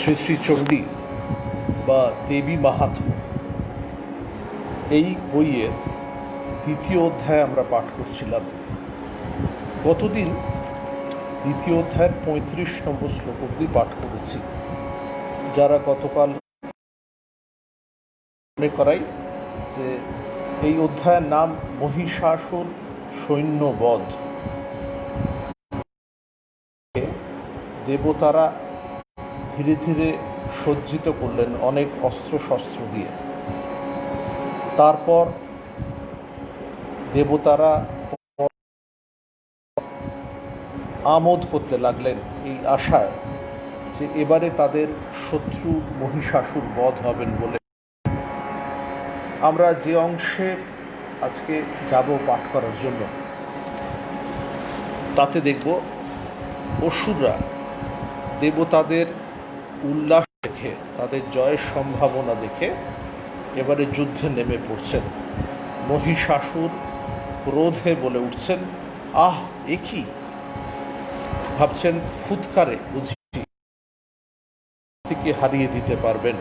শ্রী শ্রী চণ্ডী বা দেবী মাহাত্ম্য এই বইয়ের দ্বিতীয় অধ্যায় আমরা পাঠ করছিলাম। গতদিন দ্বিতীয় অধ্যায়ের ৩৫ নম্বর শ্লোক অবধি পাঠ করেছি। যারা গতকাল মনে করাই যে এই অধ্যায়ের নাম মহিষাসুর সৈন্যবধ। দেবতারা ধীরে ধীরে সজ্জিত করলেন অনেক অস্ত্রশস্ত্র দিয়ে। তারপর দেবতারা আমোদ করতে লাগলেন এই আশায় যে এবারে তাদের শত্রু মহিষাসুর বধ হবেন বলে। আমরা যে অংশে আজকে যাব পাঠ করার জন্য, তাতে দেখব অসুররা দেবতাদের উল্লাস দেখে, তাদের জয়ের সম্ভাবনা দেখে এবারে যুদ্ধে নেমে পড়ছেন। মহিষাসুর ক্রোধে বলে উঠছেন, আহ এ কি! ভাবছেন ফুৎকারে বুঝি থেকে হারিয়ে দিতে পারবেন।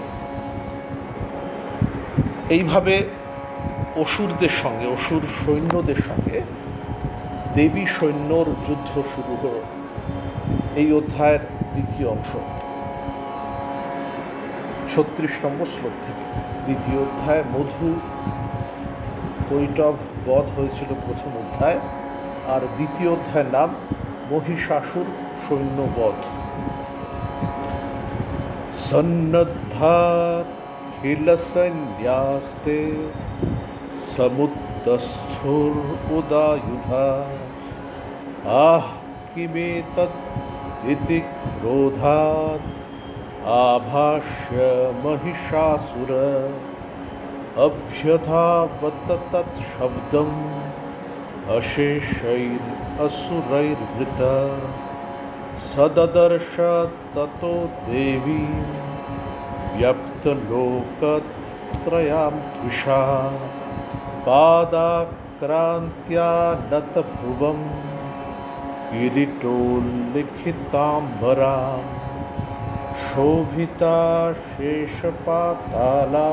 এইভাবে অসুরদের সঙ্গে, অসুর সৈন্যদের সঙ্গে দেবী সৈন্যর যুদ্ধ শুরু হল। এই অধ্যায়ের দ্বিতীয় অংশ ৩৬ নম্বর শ্লোক থেকে। দ্বিতীয় অধ্যায় মধু কৈটভ বধ হয়েছিল প্রথম অধ্যায়, আর দ্বিতীয় অধ্যায়ের নাম মহিষাসুর সৈন্যবধ। সন্নদ্ধাখিল সন্ন্যাস্তে সমুদ্রস্থুর উদায়ুধা আহ কিমেতৎ ইতি ক্রোধাৎ আভাষ্য মহিষাসুর অভ্যধাবত তৎ শব্দম অশেষৈর অসুরৈর্বৃত সদদর্শ ততো দেবী ব্যপ্তলোকত্রয়াং তৃষা পাদাক্রান্ত্য়া নতভুবং কিরীটোল্লিখিতাম্বরাম শোভিতা শেষপাতালা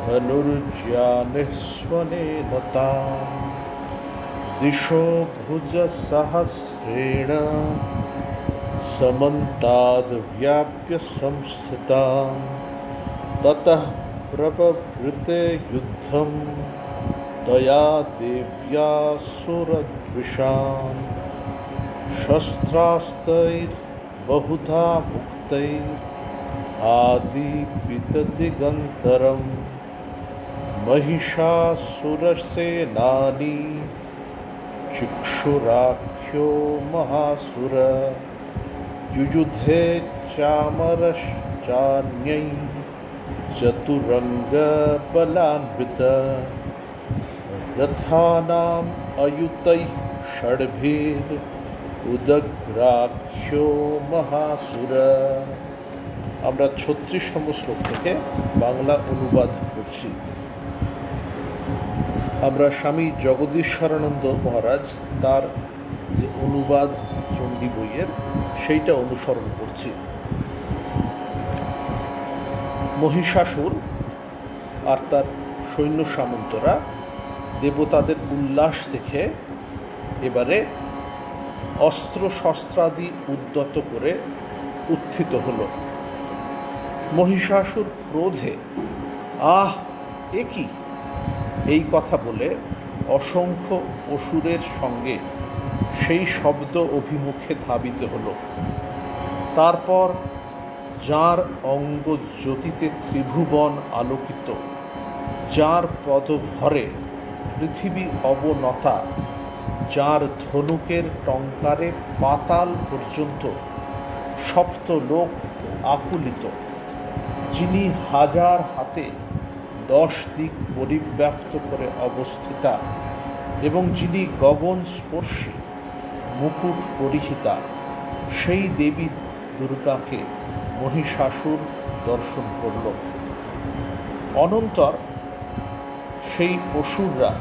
ধনুর্যানিস্বনেন তাম দিশো ভুজসহস্রেণ সমন্তাদ ব্যাপ্য সংস্থিতাম ততঃ প্রবভৃতে যুদ্ধম তয়া দেব্যা সুরদ্বিষাম শস্ত্রাস্ত্রৈর বহুধা মুক্তৈর আদিপিতদিগন্তরম মহিষাসুরসেনানী চিক্ষুরাখ্যো মহাসুর যুযুধে চামরশ্চান্যৈ চতুরঙ্গ বলান্বিত রথানাম অয়ুতৈঃ ষড়ভির উদগ্রাখ্যো মহাসুর। আমরা ৩৬ নম্বর শ্লোক থেকে বাংলা অনুবাদ করছি। আমরা স্বামী জগদীশ্বরানন্দ মহারাজ তার যে অনুবাদ চণ্ডী বইয়ের, সেইটা অনুসরণ করছি। মহিষাসুর আর তার সৈন্য সামন্তরা দেবতাদের উল্লাস দেখে এবারে অস্ত্র শস্ত্রাদি উদ্যত করে উত্থিত হল। মহিষাসুর ক্রোধে আহ এ কি! এই কথা বলে অসংখ্য অসুরের সঙ্গে সেই শব্দ অভিমুখে ধাবিত হল। তারপর যার অঙ্গ জ্যোতিতে ত্রিভুবন আলোকিত, যার পদভরে পৃথিবী অবনতা, যার ধনুকের টঙ্কারে পাতাল পর্যন্ত সপ্ত লোক আকুলিত, যিনি হাজার হাতে 10 দিক পরিব্যাপ্ত করে অবস্থিতা এবং যিনি গগন স্পর্শী মুকুট পরিহিতা, সেই দেবী দুর্গাকে মহিষাসুর দর্শন করল। অনন্তর সেই অসুররা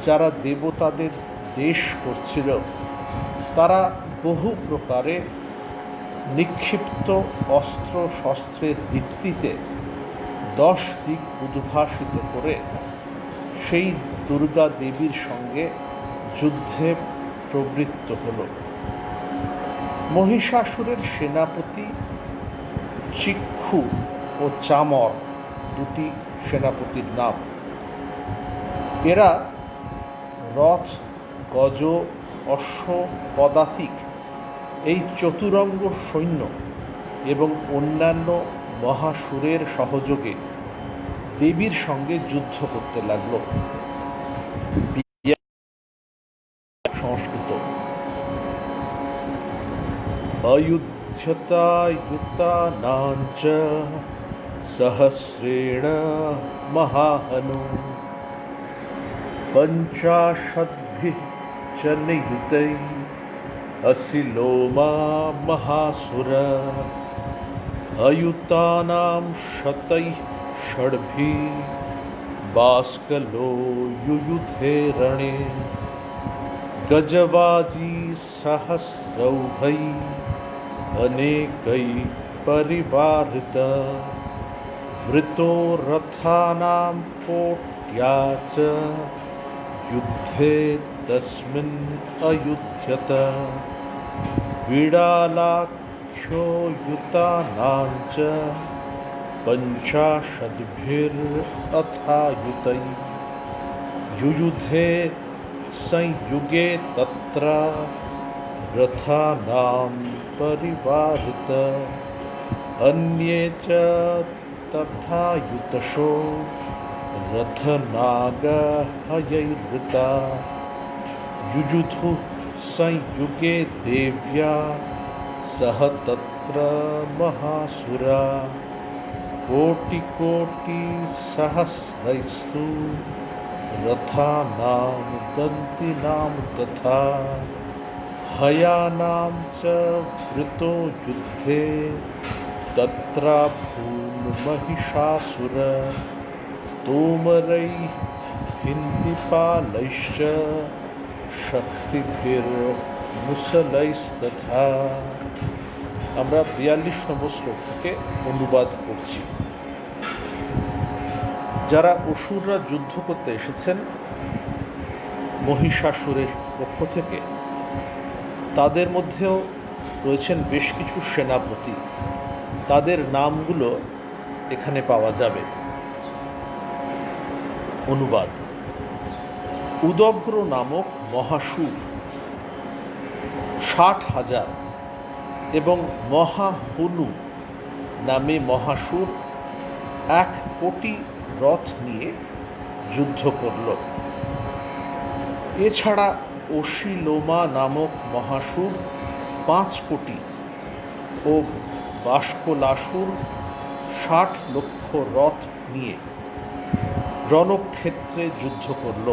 যারা দেবতাদের দেশ করছিল, তারা বহু প্রকারে নিক্ষিপ্ত অস্ত্র শস্ত্রের দীপ্তিতে 10 দিক উদ্ভাসিত করে সেই দুর্গা দেবীর সঙ্গে যুদ্ধে প্রবৃত্ত হল। মহিষাসুরের সেনাপতি চিক্ষু ও চামর দুটি সেনাপতির নাম। এরা রথ, গজ, অশ্ব, পদাতিক এই চতুরঙ্গ সৈন্য এবং অন্যান্য মহাসুরের সহযোগে দেবীর সঙ্গে যুদ্ধ করতে লাগল। সংস্কৃত অযুধ্যতায়ুতানাঞ্চ সহস্রেণ মহাহনু পঞ্চাশদ্ভিঃ চ নিযুতৈঃ असिलोमा महासुर अयुतानां शतैः षड्भिः बाष्कलो युयुधे रणे गजवाजी सहस्रौघैः अनेकैः परिवारित वृतो रथानां कोट्या च युद्धे तस्मिन् अयुध्यत विडालाख्यो युतानाञ्च पञ्चाशद्भिरथायुतैः युयुधे संयुगे तत्र रथानां परिवारित अन्ये च तथायुतशो रथनागहयैर्वृता युयुधुः संयुगे देव्या सह तत्र महासुरा कोटिकोटिसहस्रैस्तु रथानां दन्तिनां तथा हयानां च वृतो युद्धे तत्राभून्महिषासुर तोमरैः हिन्दिपालैश्च শক্তিভির্মুসলৈস্তথা। আমরা 42 নম্বর শ্লোক থেকে অনুবাদ করছি। যারা অসুররা যুদ্ধ করতে এসেছেন মহিষাসুরের পক্ষ থেকে, তাদের মধ্যেও রয়েছেন বেশ কিছু সেনাপতি। তাদের নামগুলো এখানে পাওয়া যাবে। অনুবাদ: উদগ্র নামক মহাসুর 60,000 এবং মহাহনু নামে মহাসুর 1 কোটি রথ নিয়ে যুদ্ধ করল। এছাড়া অসিলোমা নামক মহাসুর 5 কোটি ও বাষ্কলাসুর 60 লক্ষ রথ নিয়ে রণক্ষেত্রে যুদ্ধ করল।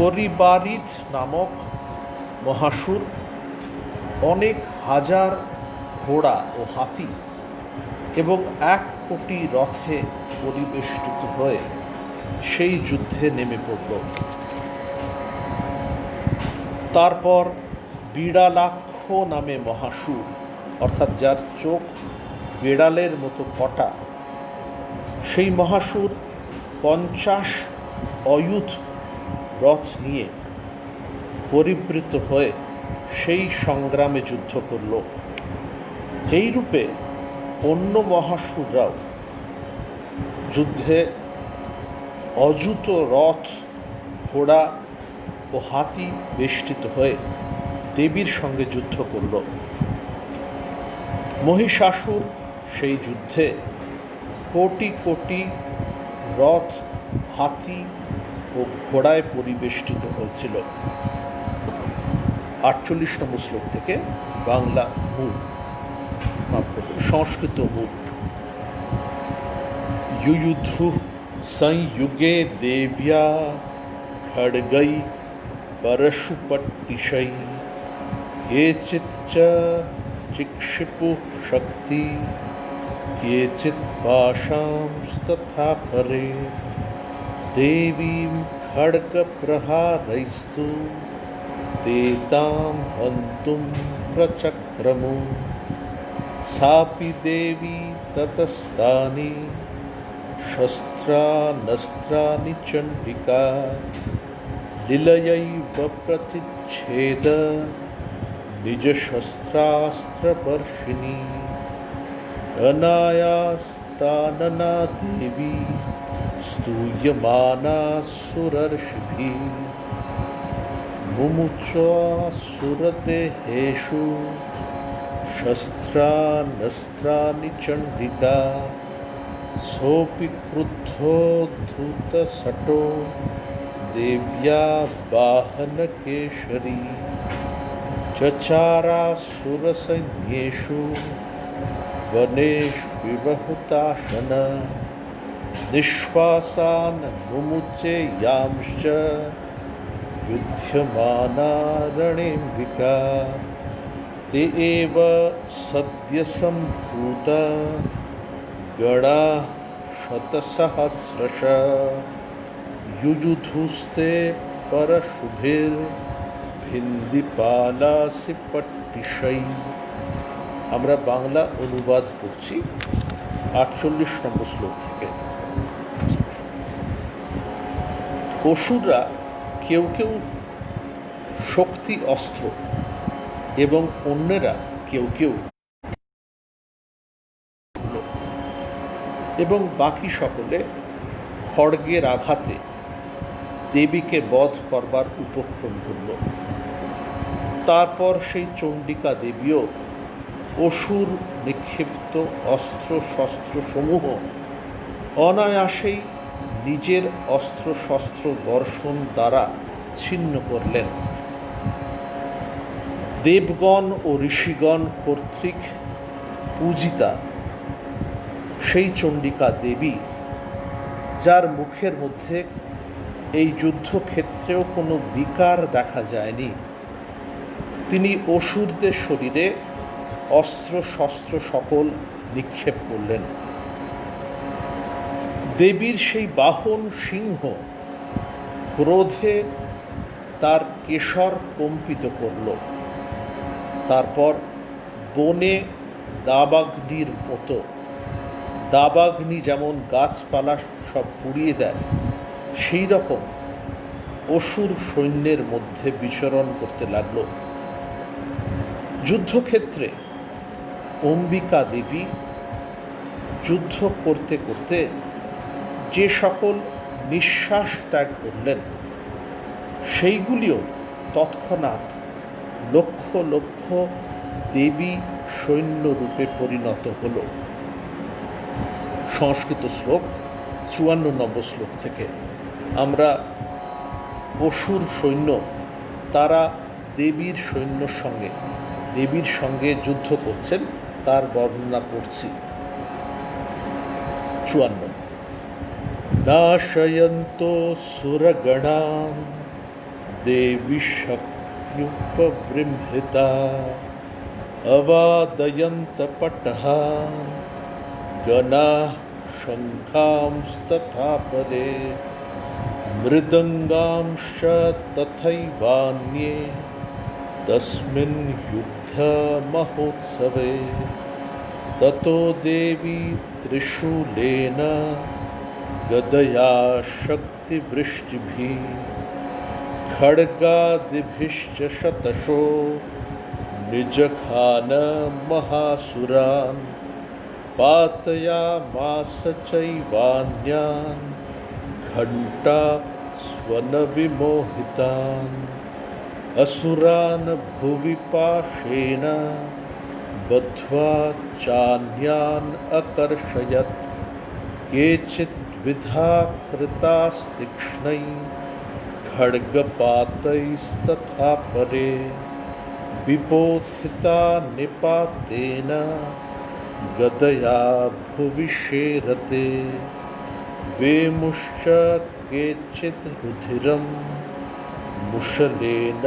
পরিবারিত নামক মহাসুর অনেক হাজার ঘোড়া ও হাতি এবং 1 কোটি রথে পরিবেষ্টিত হয়ে সেই যুদ্ধে নেমে পড়ল। তারপর বিড়ালাক্ষ নামে মহাসুর, অর্থাৎ যার চোখ বিড়ালের মতো কটা, সেই মহাসুর 50 অয়ুধ রথ নিয়ে পরিবৃত হয়ে সেই সংগ্রামে যুদ্ধ করল। এই রূপে অন্য মহাসুররাও যুদ্ধে অযুত রথ, ঘোড়া ও হাতি বেষ্টিত হয়ে দেবীর সঙ্গে যুদ্ধ করল। মহিষাসুর সেই যুদ্ধে কোটি কোটি রথ, হাতি ও ঘোড়ায় পরিবেষ্টিত হয়েছিল। 48 নম্বর শ্লোক থেকে বাংলা মূল, সংস্কৃত মূল। युयुधुः संयुगे देव्या खड्गै परशुपट्टिशै केचित् च चिक्षिपुः शक्ति केचित् पाशांस्तथा परे देवीं खड्गप्रहारैस्तु ते तां हन्तुं प्रचक्रमु सापि देवी ततस्तानि शस्त्रानस्त्राणि चण्डिका लीलयैव प्रतिच्छेद निजशस्त्रास्त्रवर्षिणी अनायास्तानना देवी स्तूयमाना सुरर्षिभिः मुमुचासुरदेहेषु शस्त्रानस्त्राणि चण्डिका सोऽपि क्रुद्धोद्धूतशठो देव्या वाहनकेशरी चचारासुरसैन्येषु वनेष्विवहुताशन निःश्वासान् मुमुचे यांश्च युध्यमाना रणेऽम्बिका ते एव सद्यसम्भूता गणाः शतसहस्रश युयुधुस्ते परशुभिर्भिन्दिपालासि पट्टिशै। আমরা বাংলা অনুবাদ করছি 48 নম্বর শ্লোক থেকে। অসুররা কেউ কেউ শক্তি অস্ত্র এবং অন্যেরা কেউ কেউ এবং বাকি সকলে খড়গের আঘাতে দেবীকে বধ করবার উপক্রম করল। তারপর সেই চণ্ডিকা দেবীও অসুর নিক্ষিপ্ত অস্ত্র শস্ত্র সমূহ অনায়াসেই নিজের অস্ত্র শস্ত্র বর্ষণ দ্বারা ছিন্ন করলেন। দেবগণ ও ঋষিগণ কর্তৃক পূজিতা সেই চণ্ডিকা দেবী, যার মুখের মধ্যে এই যুদ্ধক্ষেত্রেও কোনো বিকার দেখা যায়নি, তিনি অসুরদের শরীরে অস্ত্র শস্ত্র সকল নিক্ষেপ করলেন। দেবীর সেই বাহন সিংহ ক্রোধে তার কেশর কম্পিত করল। তারপর বনে দাবাগ্নির মতো, দাবাগ্নি যেমন গাছপালা সব পুড়িয়ে দেয়, সেই রকম অসুর সৈন্যের মধ্যে বিচরণ করতে লাগল। যুদ্ধক্ষেত্রে অম্বিকা দেবী যুদ্ধ করতে করতে যে সকল নিঃশ্বাস ত্যাগ করলেন, সেইগুলিও তৎক্ষণাৎ লক্ষ লক্ষ দেবী সৈন্যরূপে পরিণত হল। সংস্কৃত শ্লোক 54 নম্বর শ্লোক থেকে আমরা অসুর সৈন্য তারা দেবীর সৈন্যর সঙ্গে দেবীর সঙ্গে যুদ্ধ করছেন তার বর্ণনা করছি। 54 নাশয়ন্তো সুরগণান দেবী শক্তিউপবৃম্হিতা অবাদয়ন্ত পটহান গণাঃ শঙ্খাंस्तथा পরে মৃদঙ্গাंश्च তথैवान्ये तस्मिन् युद्धमहोत्सवे ततो देवी त्रिशूलेन गदया शक्तिवृष्टिभिः खड्गादिभिश्च शतशो निजघान महासुरान् पातयामास चैवान्यान् घण्टा स्वनविमोहितान् असुरान् भुवि पाशेन बद्ध्वा चान्यान् अकर्षयत् केचित् विधा कृतास्तीक्ष्णै खड्गपातैस्तथा परे विपोथिता निपातेन गदया भुवि शेरते वेमुश्च केचित् रुधिरं मुशलेन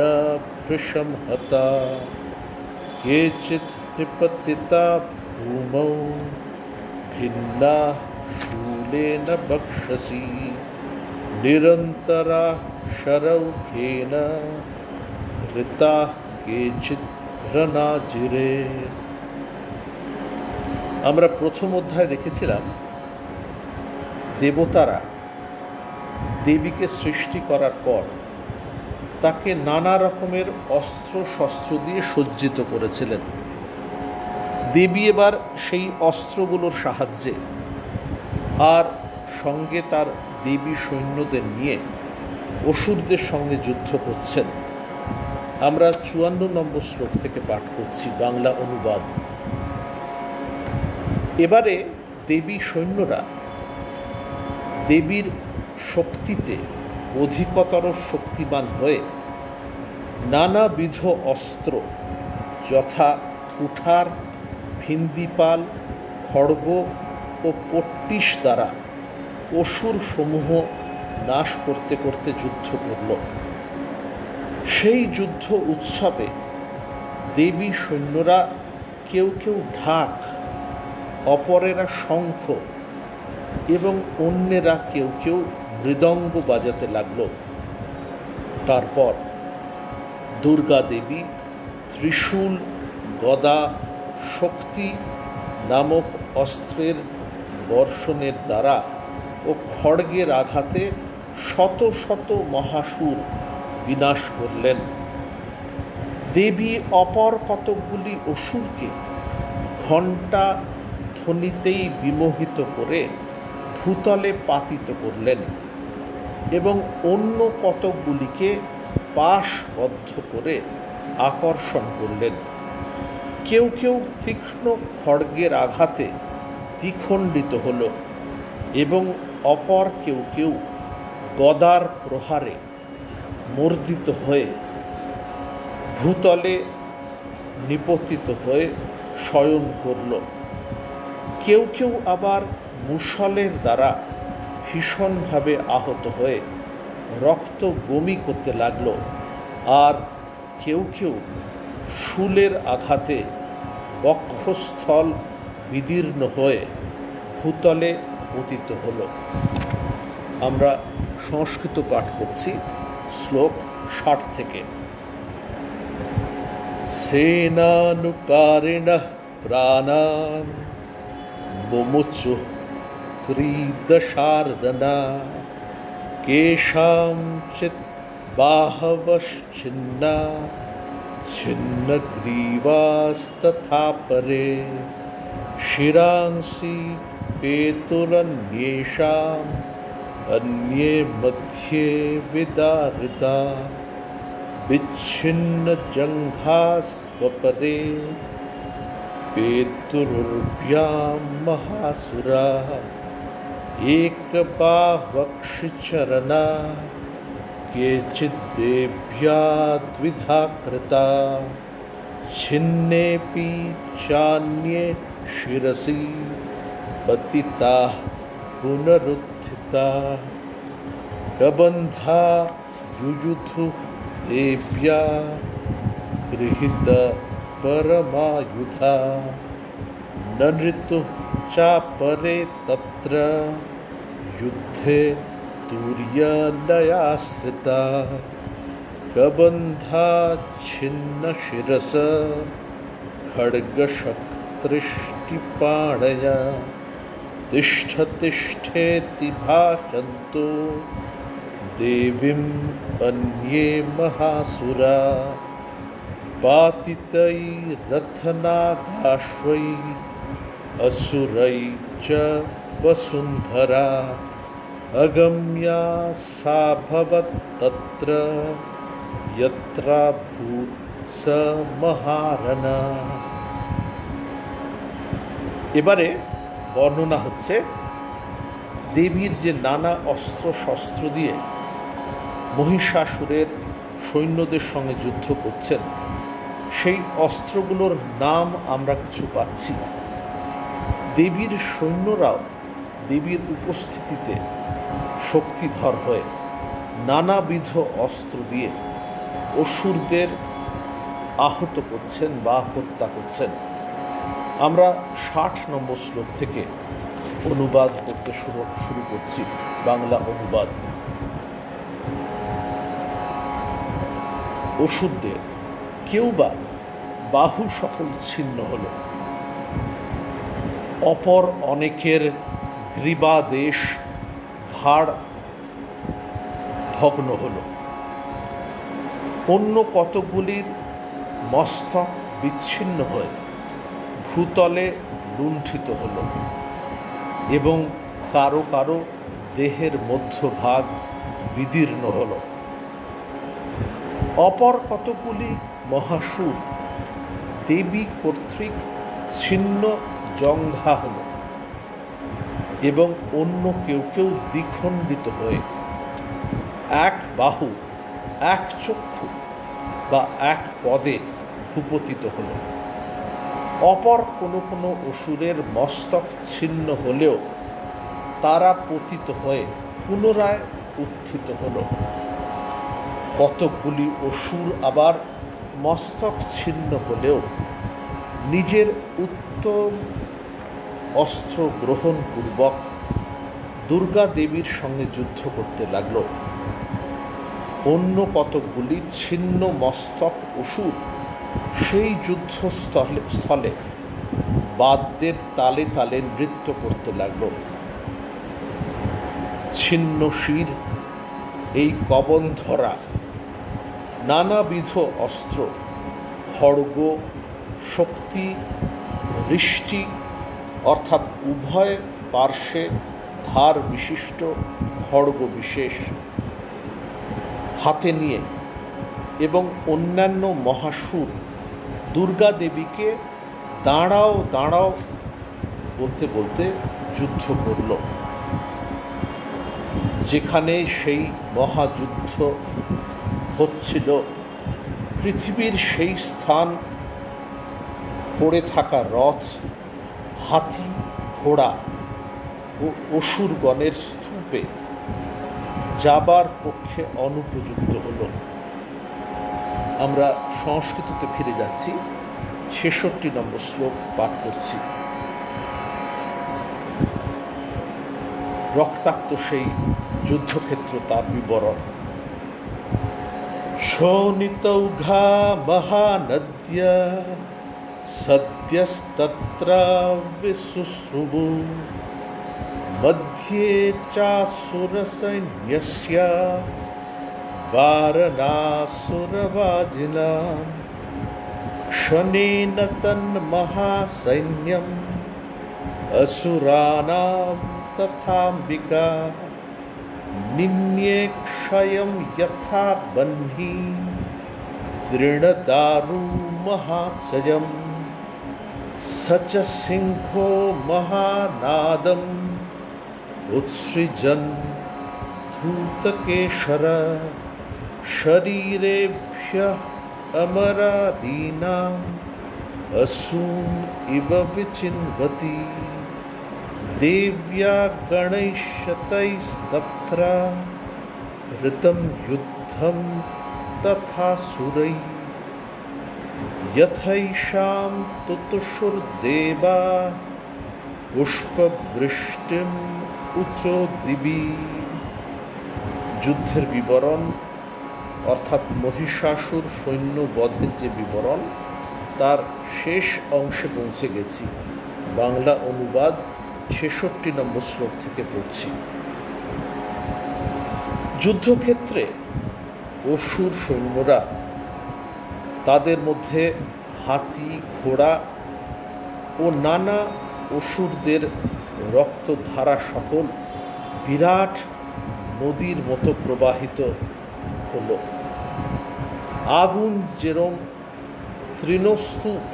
भृशं हता केचित् निपतिता भूमौ भिन्ना शूलेन बक्षसि निरन्तरा शरौखेन हृताः केचित् রনাজিরে। আমরা প্রথম অধ্যায়ে দেখেছিলাম দেবতারা দেবীকে সৃষ্টি করার পর তাকে নানা রকমের অস্ত্র শস্ত্র দিয়ে সজ্জিত করেছিলেন। দেবী এবার সেই অস্ত্রগুলোর সাহায্যে আর সঙ্গে তার দেবী সৈন্যদের নিয়ে অসুরদের সঙ্গে যুদ্ধ করছেন। আমরা ৫৪ নম্বর শ্লোক থেকে পাঠ করছি, বাংলা অনুবাদ। এবারে দেবী সৈন্যরা দেবীর শক্তিতে অধিকতর শক্তিমান হয়ে নানাবিধ অস্ত্র যথা কুঠার, ভিন্দিপাল, খড়গ ও পট্টিস দ্বারা অসুর সমূহ নাশ করতে করতে যুদ্ধ করল। সেই যুদ্ধ উৎসবে দেবী সৈন্যরা কেউ কেউ ঢাক, অপরেরা শঙ্খ এবং অন্যেরা কেউ কেউ মৃদঙ্গ বাজাতে লাগল। তারপর দুর্গা দেবী ত্রিশূল, গদা, শক্তি নামক অস্ত্রের বর্ষণের দ্বারা ও খড়গের আঘাতে শত শত মহাসুর বিনাশ করলেন। দেবী অপর কতকগুলি অসুরকে ঘণ্টা ধ্বনিতেই বিমোহিত করে ভূতলে পাতিত করলেন এবং অন্য কতকগুলিকে পাশবদ্ধ করে আকর্ষণ করলেন। কেউ কেউ তীক্ষ্ণ খড়গের আঘাতে দ্বিখণ্ডিত হল এবং অপর কেউ কেউ গদার প্রহারে মর্দিত হয়ে ভূতলে নিপতিত হয়ে শয়ন করল। কেউ কেউ আবার মুষলের দ্বারা ভীষণভাবে আহত হয়ে রক্ত বমি করতে লাগল, আর কেউ কেউ শূলের আঘাতে বক্ষস্থল বিদীর্ণ হয়ে ভূতলে পতিত হল। আমরা সংস্কৃত পাঠ করছি, শ্লোক ৬০ থেকে। সেনানুকারিণঃ প্রাণান মুমুচুঃ ত্রিদশার্দনা কেষাঞ্চিৎ বাহবশ্চিন্না ছিন্নগ্রীবাস্তথা পরে শিরাংসি পেতুরন্যেষাম अन्ये मध्ये विदारिता विच्छिन्न जङ्घास्त्वपरे पेतुरुर्भ्यां महासुरा एकबाह्वक्षिचरना केचिद्देभ्या द्विधा कृता छिन्नेऽपि चान्ये शिरसि पतिताः पुनरुत्थिता कबन्धा युयुधु देव्या गृहीत परमायुधा न नृतुः चापरे तत्र युद्धे तुर्यलयाश्रिता कबन्धा छिन्नशिरस खड्गशक्तृष्टिपाणया तिष्ठ तिष्ठेति भाषन्तो देवीम् अन्ये महासुरा पातितैरथनागाश्वैः असुरैः च वसुन्धरा अगम्या सा भवत् तत्र यत्राभूत् स महारणा। এবারে বর্ণনা হচ্ছে দেবীর যে নানা অস্ত্র শস্ত্র দিয়ে মহিষাসুরের সৈন্যদের সঙ্গে যুদ্ধ করছেন, সেই অস্ত্রগুলোর নাম আমরা কিছু পাচ্ছি। দেবীর সৈন্যরাও দেবীর উপস্থিতিতে শক্তিধর হয়ে নানাবিধ অস্ত্র দিয়ে অসুরদের আহত করছেন বা হত্যা করছেন। আমরা ৬০ নম্বর শ্লোক থেকে অনুবাদ করতে শুরু করছি, বাংলা অনুবাদ। অসুরদের কেউ বা বাহু সকল ছিন্ন হল, অপর অনেকের গ্রীবাদেশ ঘাড় ভগ্ন হল, অন্য কতকগুলির মস্তক বিচ্ছিন্ন হয়ে ভূতলে লুণ্ঠিত হল এবং কারো কারো দেহের মধ্যভাগ বিদীর্ণ হল। অপর কতকগুলি মহাসুর দেবী কর্তৃক ছিন্ন জঙ্ঘা হল এবং অন্য কেউ কেউ দ্বিখণ্ডিত হয়ে এক বাহু, এক চক্ষু বা এক পদে ভূপতিত হল। অপর কোনো কোনো অসুরের মস্তক ছিন্ন হলেও তারা পতিত হয়ে পুনরায় উত্থিত হল। কতকগুলি অসুর আবার মস্তক ছিন্ন হলেও নিজের উত্তম অস্ত্র গ্রহণপূর্বক দুর্গা দেবীর সঙ্গে যুদ্ধ করতে লাগল। অন্য কতকগুলি ছিন্ন মস্তক অসুর সেই যুদ্ধস্থলে বাদ্যের তালে তালে নৃত্য করতে লাগল। ছিন্ন শির এই কবন্ধরা নানাবিধ অস্ত্র, খড়গ, শক্তি, হৃষ্টি অর্থাৎ উভয় পার্শ্বে ধার বিশিষ্ট খড়গ বিশেষ হাতে নিয়ে এবং অন্যান্য মহাসুর দুর্গা দেবীকে দাঁড়াও দাঁড়াও বলতে বলতে যুদ্ধ করল। যেখানে সেই মহাযুদ্ধ হচ্ছিল, পৃথিবীর সেই স্থান পড়ে থাকা রথ, হাতি, ঘোড়া ও অসুরগণের স্তূপে যাবার পক্ষে অনুপযুক্ত হল। আমরা সংস্কৃততে ফিরে যাচ্ছি, ৬৬ নম্বর শ্লোক পাঠ করছি। রক্তাক্ত সেই যুদ্ধক্ষেত্র, তার বিবরণ। শোণিতৌঘা মহানদ্যা সদ্যস্তত্র বিশুশ্রুবু মধ্যে চাসুরসৈন্যস্য বারণাসুরবাজিনাম ক্ষণেন তন্মহাসৈন্যম অসুরানাম তথাম্বিকা নিন্যে ক্ষয়ং যথা বহ্নি তৃণদারু মহাসজম সচ সিংহো মহানাদম উৎসৃজন ধূতকেশর শরীরেভ্যঃ অমরাদীনাম অসূন ইব বিচিন্বতি দেব্যা গণৈঃ ঋতম যুদ্ধম তথা সুরৈ যথৈষাম তুতুষুর্দেবা পুষ্পবৃষ্টিম উচো দিবি। যুদ্ধের বিবরণ অর্থাৎ মহিষাসুর সৈন্য বধের যে বিবরণ, তার শেষ অংশে পৌঁছে গেছি। বাংলা অনুবাদ ৬৬ নম্বর শ্লোক থেকে পড়ছি। যুদ্ধক্ষেত্রে অসুর সৈন্যরা, তাদের মধ্যে হাতি, ঘোড়া ও নানা অসুরদের রক্তধারা সকল বিরাট নদীর মতো প্রবাহিত হল। আগুন যেরম তৃণস্তূপ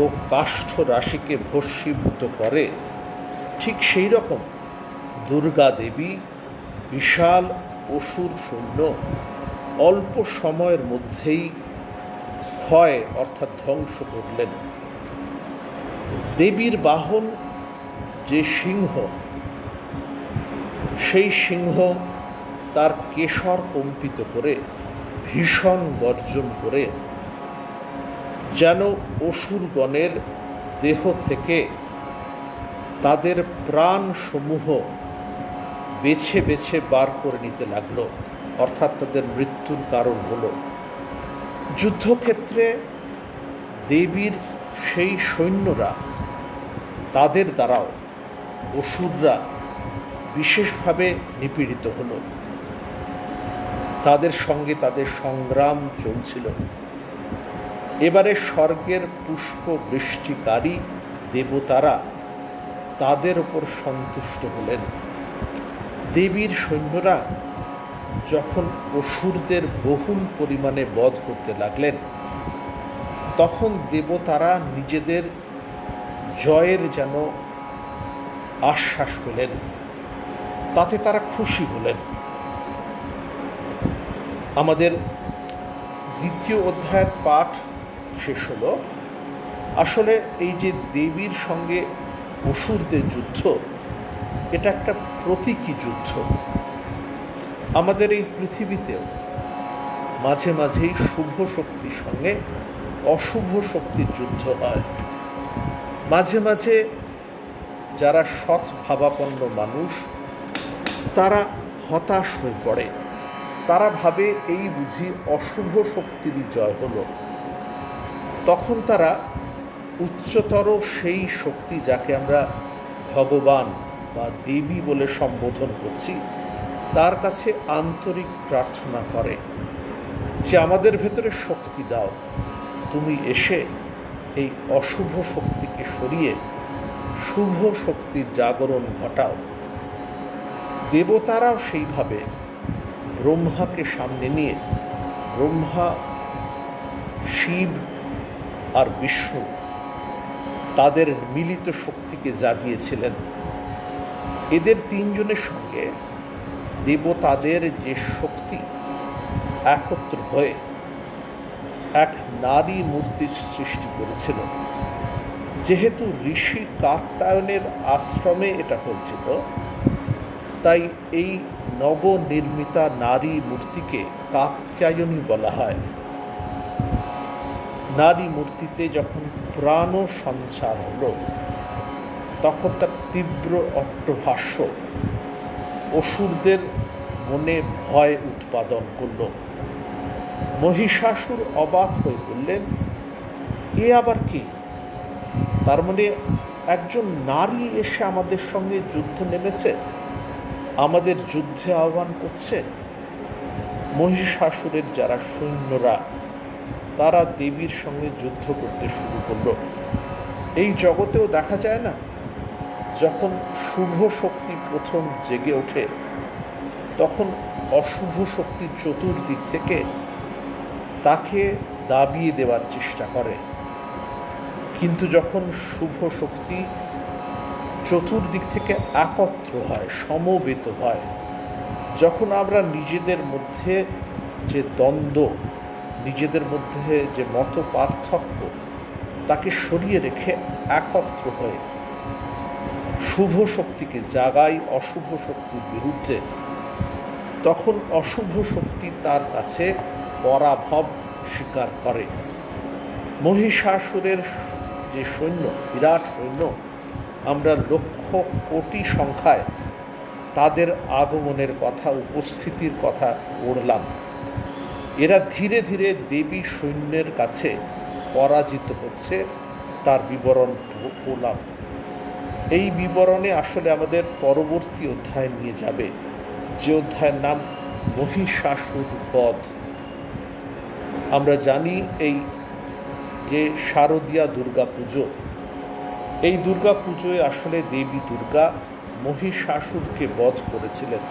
ও কাষ্ঠ রাশিকে ভস্মীভূত করে, ঠিক সেই রকম দুর্গা দেবী বিশাল অসুর সৈন্য অল্প সময়ের মধ্যেই ক্ষয় অর্থাৎ ধ্বংস করলেন। দেবীর বাহন যে সিংহ, সেই সিংহ তার কেশর কম্পিত করে ভীষণ গর্জন করে যেন অসুরগণের দেহ থেকে তাদের প্রাণসমূহ বেছে বেছে বার করে নিতে লাগলো, অর্থাৎ তাদের মৃত্যুর কারণ হলো। যুদ্ধক্ষেত্রে দেবীর সেই সৈন্যরা, তাদের দ্বারাও অসুররা বিশেষভাবে নিপীড়িত হলো। তাদের সঙ্গে তাদের সংগ্রাম চলছিল। এবারে স্বর্গের পুষ্প বৃষ্টিকারী দেবতারা তাদের ওপর সন্তুষ্ট হলেন। দেবীর সৈন্যরা যখন অসুরদের বহুল পরিমাণে বধ করতে লাগলেন, তখন দেবতারা নিজেদের জয়ের যেন আশ্বাস পেলেন, তাতে তারা খুশি হলেন। আমাদের দ্বিতীয় অধ্যায়ের পাঠ শেষ হলো। আসলে এই যে দেবীর সঙ্গে অসুরদের যুদ্ধ, এটা একটা প্রতীকী যুদ্ধ। আমাদের এই পৃথিবীতেও মাঝে মাঝেই শুভ শক্তির সঙ্গে অশুভ শক্তির যুদ্ধ হয়। মাঝে মাঝে যারা সৎ ভাবাপন্ন মানুষ, তারা হতাশ হয়ে পড়ে। তারা ভাবে এই বুঝি অশুভ শক্তিরই জয় হলো। তখন তারা উচ্চতর সেই শক্তি, যাকে আমরা ভগবান বা দেবী বলে সম্বোধন করছি, তার কাছে আন্তরিক প্রার্থনা করে যে আমাদের ভেতরে শক্তি দাও, তুমি এসে এই অশুভ শক্তিকে সরিয়ে শুভ শক্তির জাগরণ ঘটাও। দেবতারাও সেইভাবে ব্রহ্মাকে সামনে নিয়ে, ব্রহ্মা, শিব আর বিষ্ণু তাদের মিলিত শক্তিকে জাগিয়েছিলেন। এদের তিনজনের সঙ্গে দেবতাদের যে শক্তি একত্র হয়ে এক নারী মূর্তির সৃষ্টি করেছিল। যেহেতু ঋষি কাত্যায়নের আশ্রমে এটা হয়েছিল, তাই এই নবনির্মিতা নারী মূর্তিকে কাত্যায়নী বলা হয়। নারী মূর্তিতে যখন প্রাণ সঞ্চার হলো, তখন তার তীব্র অট্টহাস্য অসুরদের মনে ভয় উৎপাদন করল। মহিষাসুর অবাক হয়ে বললেন, এ আবার কি? তার মানে একজন নারী এসে আমাদের সঙ্গে যুদ্ধে নেমেছে, আমাদের যুদ্ধে আহ্বান করছে। মহিষাসুরের যারা সৈন্যরা, তারা দেবীর সঙ্গে যুদ্ধ করতে শুরু করল। এই জগতেও দেখা যায় না, যখন শুভ শক্তি প্রথম জেগে ওঠে, তখন অশুভ শক্তির চতুর্দিক থেকে তাকে দাবিয়ে দেওয়ার চেষ্টা করে। কিন্তু যখন শুভ শক্তি চতুর্দিক থেকে একত্র হয়, সমবেত হয়, যখন আমরা নিজেদের মধ্যে যে দ্বন্দ্ব, নিজেদের মধ্যে যে মত পার্থক্য, তাকে সরিয়ে রেখে একত্র হয়ে শুভ শক্তিকে জাগাই অশুভ শক্তির বিরুদ্ধে, তখন অশুভ শক্তি তার কাছে পরাভব স্বীকার করে। মহিষাসুরের যে সৈন্য, বিরাট সৈন্য, আমরা লক্ষ কোটি সংখ্যায় তাদের আগমনের কথা, উপস্থিতির কথা পড়লাম। এরা ধীরে ধীরে দেবী সৈন্যের কাছে পরাজিত হচ্ছে, তার বিবরণ পড়লাম। এই বিবরণে আসলে আমাদের পরবর্তী অধ্যায় নিয়ে যাবে, যে অধ্যায়ের নাম মহিষাসুর বধ। আমরা জানি এই যে শারদীয়া দুর্গা পুজো, এই দুর্গা পুজোয় আসলে দেবী দুর্গা মহিষাসুরকে বধ করেছিলেন।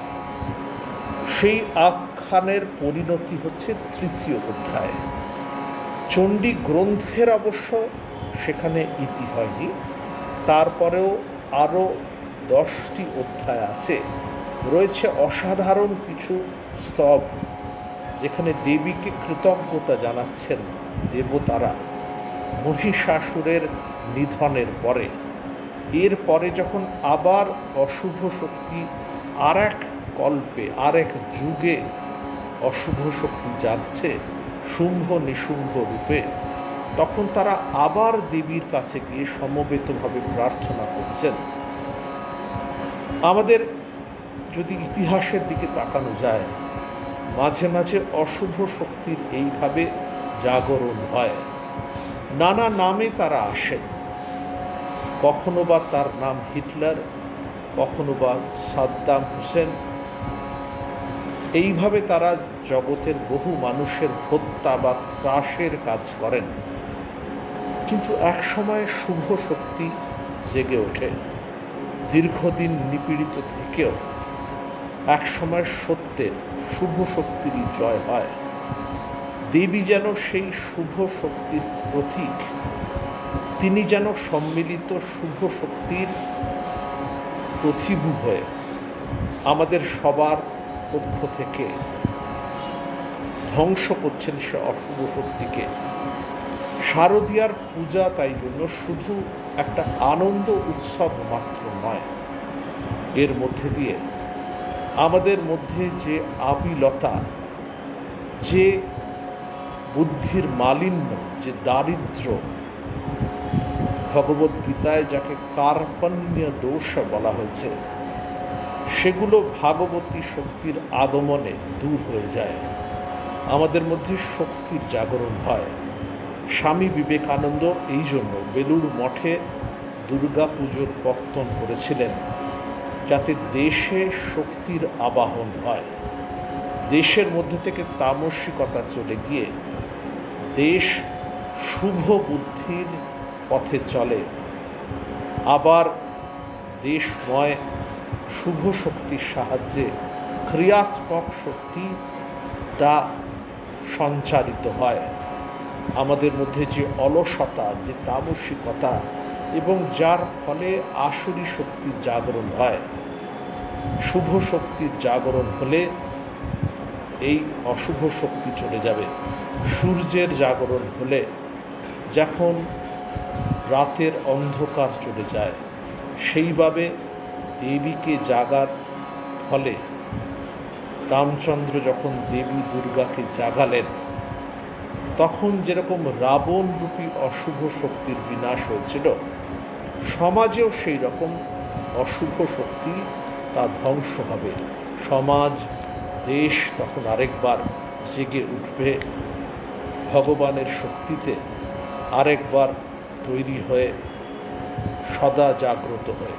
সেই আখ্যানের পরিণতি হচ্ছে তৃতীয় অধ্যায়। চণ্ডী গ্রন্থের অবশ্য সেখানে ইতি হয়নি, তারপরেও আরও 10টি অধ্যায় আছে। রয়েছে অসাধারণ কিছু স্তব, যেখানে দেবীকে কৃতজ্ঞতা জানাচ্ছেন দেবতারা মহিষাসুরের নিধনের পরে। এরপরে যখন আবার অশুভ শক্তি আর এক কল্পে, আর এক যুগে অশুভ শক্তি জাগছে শুম্ভ নিশুম্ভ রূপে, তখন তারা আবার দেবীর কাছে গিয়ে সমবেতভাবে প্রার্থনা করছেন। আমাদের যদি ইতিহাসের দিকে তাকানো যায়, মাঝে মাঝে অশুভ শক্তির এইভাবে জাগরণ হয়। নানা নামে তারা আসেন, কখনো বা তার নাম হিটলার, কখনো বা সাদ্দাম হোসেন। এইভাবে তারা জগতের বহু মানুষের হত্যা বা ত্রাসের কাজ করেন। কিন্তু এক সময় শুভ শক্তি জেগে ওঠে। দীর্ঘদিন নিপীড়িত থেকেও এক সময় সত্যের, শুভ শক্তিরই জয় হয়। দেবী যেন সেই শুভ শক্তির প্রতীক। তিনি যেন সম্মিলিত শুভ শক্তির প্রতিভূ হয়ে আমাদের সবার পক্ষ থেকে ধ্বংস করছেন সে অশুভ শক্তিকে। শারদীয়ার পূজা তাই জন্য শুধু একটা আনন্দ উৎসব মাত্র নয়, এর মধ্যে দিয়ে আমাদের মধ্যে যে আবিলতা, যে বুদ্ধির মালিন্য, যে দারিদ্র্য, ভগবদ্গীতায় যাকে কার্পণ্য দোষ বলা হয়েছে, সেগুলো ভাগবতী শক্তির আগমনে দূর হয়ে যায়। আমাদের মধ্যে শক্তির জাগরণ হয়। স্বামী বিবেকানন্দ এই জন্য বেলুড় মঠে দুর্গা পুজোর পত্তন করেছিলেন, যাতে দেশে শক্তির আবাহন হয়, দেশের মধ্যে থেকে তামসিকতা চলে গিয়ে দেশ শুভ বুদ্ধির পথে চলে, আবার দেশময় শুভ শক্তির সাহায্যে ক্রিয়াত্মক শক্তি তা সঞ্চারিত হয়। আমাদের মধ্যে যে অলসতা, যে তামসিকতা, এবং যার ফলে আসুরি শক্তির জাগরণ হয়, শুভ শক্তির জাগরণ হলে এই অশুভ শক্তি চলে যাবে। সূর্যের জাগরণ হলে যখন রাতের অন্ধকার চলে যায়, সেইভাবে দেবীকে জাগার ফলে রামচন্দ্র যখন দেবী দুর্গাকে জাগালেন, তখন যেরকম রাবণ রূপী অশুভ শক্তির বিনাশ হয়েছিল, সমাজেও সেই রকম অশুভ শক্তি তা ধ্বংস হবে। সমাজ, দেশ তখন আরেকবার জেগে উঠবে, ভগবানের শক্তিতে আরেকবার তৈরি হয়ে সদা জাগ্রত হয়ে।